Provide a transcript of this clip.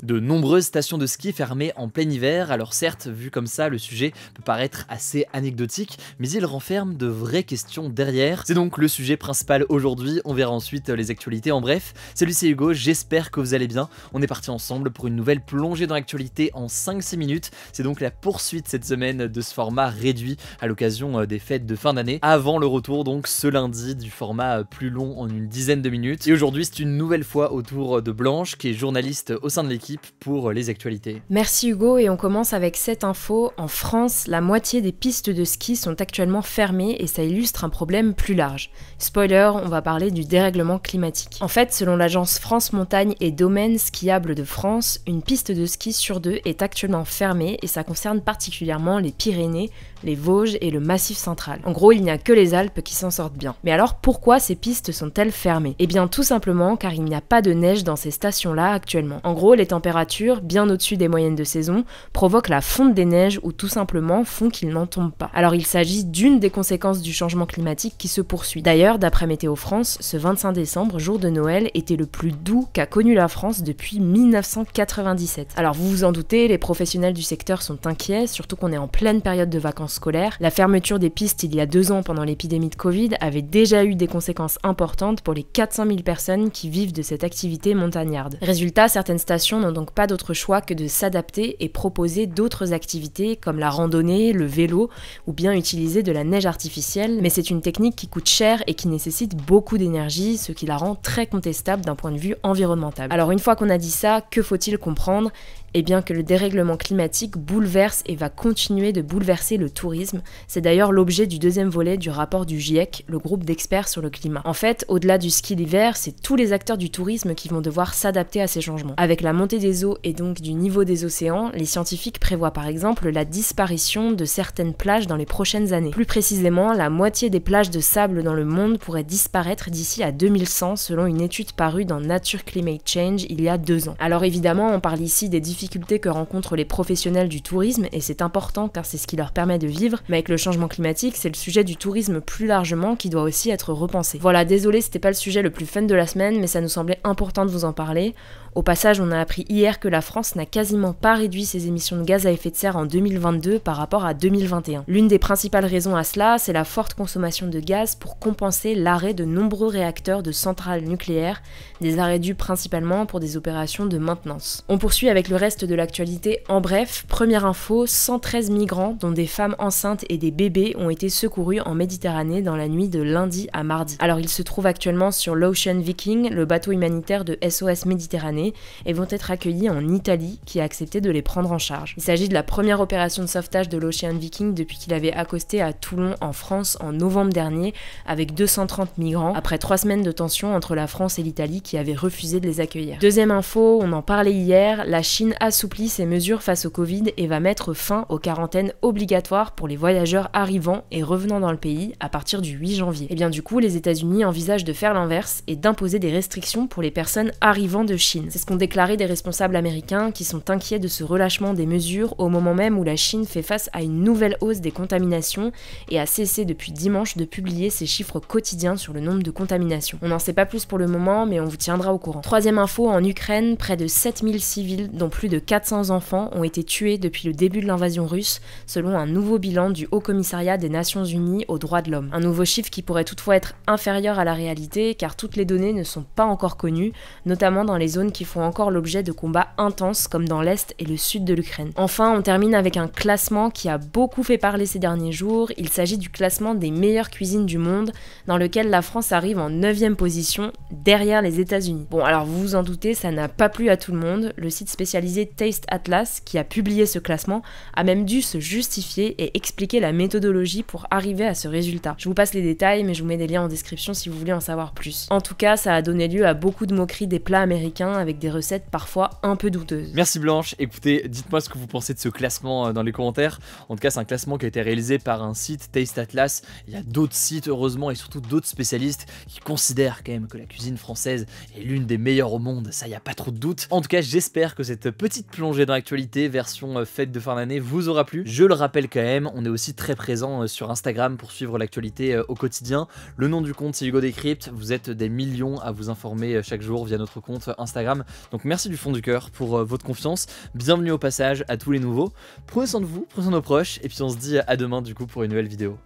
De nombreuses stations de ski fermées en plein hiver, alors certes, vu comme ça, le sujet peut paraître assez anecdotique, mais il renferme de vraies questions derrière. C'est donc le sujet principal aujourd'hui, on verra ensuite les actualités. En bref, salut, c'est Hugo, j'espère que vous allez bien. On est parti ensemble pour une nouvelle plongée dans l'actualité en 5-6 minutes. C'est donc la poursuite cette semaine de ce format réduit à l'occasion des fêtes de fin d'année, avant le retour donc ce lundi du format plus long en une dizaine de minutes. Et aujourd'hui, c'est une nouvelle fois au tour de Blanche, qui est journaliste au sein de l'équipe pour les actualités. Merci Hugo, et on commence avec cette info. En France, la moitié des pistes de ski sont actuellement fermées et ça illustre un problème plus large. Spoiler, on va parler du dérèglement climatique. En fait, selon l'agence France Montagne et Domaines Skiables de France, une piste de ski sur 2 est actuellement fermée et ça concerne particulièrement les Pyrénées, les Vosges et le Massif central. En gros, il n'y a que les Alpes qui s'en sortent bien. Mais alors pourquoi ces pistes sont-elles fermées? Eh bien tout simplement car il n'y a pas de neige dans ces stations-là actuellement. En gros, les températures, bien au-dessus des moyennes de saison, provoquent la fonte des neiges ou tout simplement font qu'il n'en tombe pas. Alors il s'agit d'une des conséquences du changement climatique qui se poursuit. D'ailleurs, d'après Météo France, ce 25 décembre, jour de Noël, était le plus doux qu'a connu la France depuis 1997. Alors vous vous en doutez, les professionnels du secteur sont inquiets, surtout qu'on est en pleine période de vacances scolaires. La fermeture des pistes il y a 2 ans pendant l'épidémie de Covid avait déjà eu des conséquences importantes pour les 400 000 personnes qui vivent de cette activité montagnarde. Résultat, certaines stations n'ont donc pas d'autre choix que de s'adapter et proposer d'autres activités comme la randonnée, le vélo ou bien utiliser de la neige artificielle, mais c'est une technique qui coûte cher et qui nécessite beaucoup d'énergie, ce qui la rend très contestable d'un point de vue environnemental. Alors une fois qu'on a dit ça, que faut-il comprendre ? Eh bien que le dérèglement climatique bouleverse et va continuer de bouleverser le tourisme. C'est d'ailleurs l'objet du deuxième volet du rapport du GIEC, le groupe d'experts sur le climat. En fait, au-delà du ski d'hiver, c'est tous les acteurs du tourisme qui vont devoir s'adapter à ces changements. Avec la montée des eaux et donc du niveau des océans, les scientifiques prévoient par exemple la disparition de certaines plages dans les prochaines années. Plus précisément, la moitié des plages de sable dans le monde pourraient disparaître d'ici à 2100 selon une étude parue dans Nature Climate Change il y a 2 ans. Alors évidemment, on parle ici des difficultés que rencontrent les professionnels du tourisme et c'est important car c'est ce qui leur permet de vivre, mais avec le changement climatique, c'est le sujet du tourisme plus largement qui doit aussi être repensé. Voilà, désolé, c'était pas le sujet le plus fun de la semaine, mais ça nous semblait important de vous en parler. Au passage, on a appris hier que la France n'a quasiment pas réduit ses émissions de gaz à effet de serre en 2022 par rapport à 2021. L'une des principales raisons à cela, c'est la forte consommation de gaz pour compenser l'arrêt de nombreux réacteurs de centrales nucléaires, des arrêts dus principalement pour des opérations de maintenance. On poursuit avec le reste de l'actualité. En bref, première info, 113 migrants, dont des femmes enceintes et des bébés, ont été secourus en Méditerranée dans la nuit de lundi à mardi. Alors ils se trouvent actuellement sur l'Ocean Viking, le bateau humanitaire de SOS Méditerranée, et vont être accueillis en Italie, qui a accepté de les prendre en charge. Il s'agit de la première opération de sauvetage de l'Ocean Viking depuis qu'il avait accosté à Toulon en France en novembre dernier, avec 230 migrants, après 3 semaines de tension entre la France et l'Italie qui avaient refusé de les accueillir. Deuxième info, on en parlait hier, la Chine assouplit ses mesures face au Covid et va mettre fin aux quarantaines obligatoires pour les voyageurs arrivant et revenant dans le pays à partir du 8 janvier. Et bien du coup, les États-Unis envisagent de faire l'inverse et d'imposer des restrictions pour les personnes arrivant de Chine. C'est ce qu'ont déclaré des responsables américains qui sont inquiets de ce relâchement des mesures au moment même où la Chine fait face à une nouvelle hausse des contaminations et a cessé depuis dimanche de publier ses chiffres quotidiens sur le nombre de contaminations. On n'en sait pas plus pour le moment, mais on vous tiendra au courant. Troisième info, en Ukraine, près de 7000 civils, dont plus de 400 enfants, ont été tués depuis le début de l'invasion russe, selon un nouveau bilan du Haut Commissariat des Nations Unies aux droits de l'homme. Un nouveau chiffre qui pourrait toutefois être inférieur à la réalité, car toutes les données ne sont pas encore connues, notamment dans les zones qui font encore l'objet de combats intenses comme dans l'Est et le Sud de l'Ukraine. Enfin, on termine avec un classement qui a beaucoup fait parler ces derniers jours. Il s'agit du classement des meilleures cuisines du monde, dans lequel la France arrive en 9e position, derrière les États-Unis. Bon, alors vous vous en doutez, ça n'a pas plu à tout le monde. Le site spécialisé Taste Atlas, qui a publié ce classement, a même dû se justifier et expliquer la méthodologie pour arriver à ce résultat. Je vous passe les détails, mais je vous mets des liens en description si vous voulez en savoir plus. En tout cas, ça a donné lieu à beaucoup de moqueries des plats américains avec des recettes parfois un peu douteuses. Merci Blanche, écoutez, dites-moi ce que vous pensez de ce classement dans les commentaires. En tout cas, c'est un classement qui a été réalisé par un site, Taste Atlas. Il y a d'autres sites, heureusement, et surtout d'autres spécialistes qui considèrent quand même que la cuisine française est l'une des meilleures au monde, ça y a pas trop de doute. En tout cas, j'espère que cette petite plongée dans l'actualité, version fête de fin d'année, vous aura plu. Je le rappelle quand même, on est aussi très présent sur Instagram pour suivre l'actualité au quotidien. Le nom du compte, c'est Hugo Décrypte. Vous êtes des millions à vous informer chaque jour via notre compte Instagram. Instagram. Donc merci du fond du cœur pour votre confiance. Bienvenue au passage à tous les nouveaux. Prenez soin de vous, prenez soin de nos proches, et puis on se dit à demain du coup pour une nouvelle vidéo.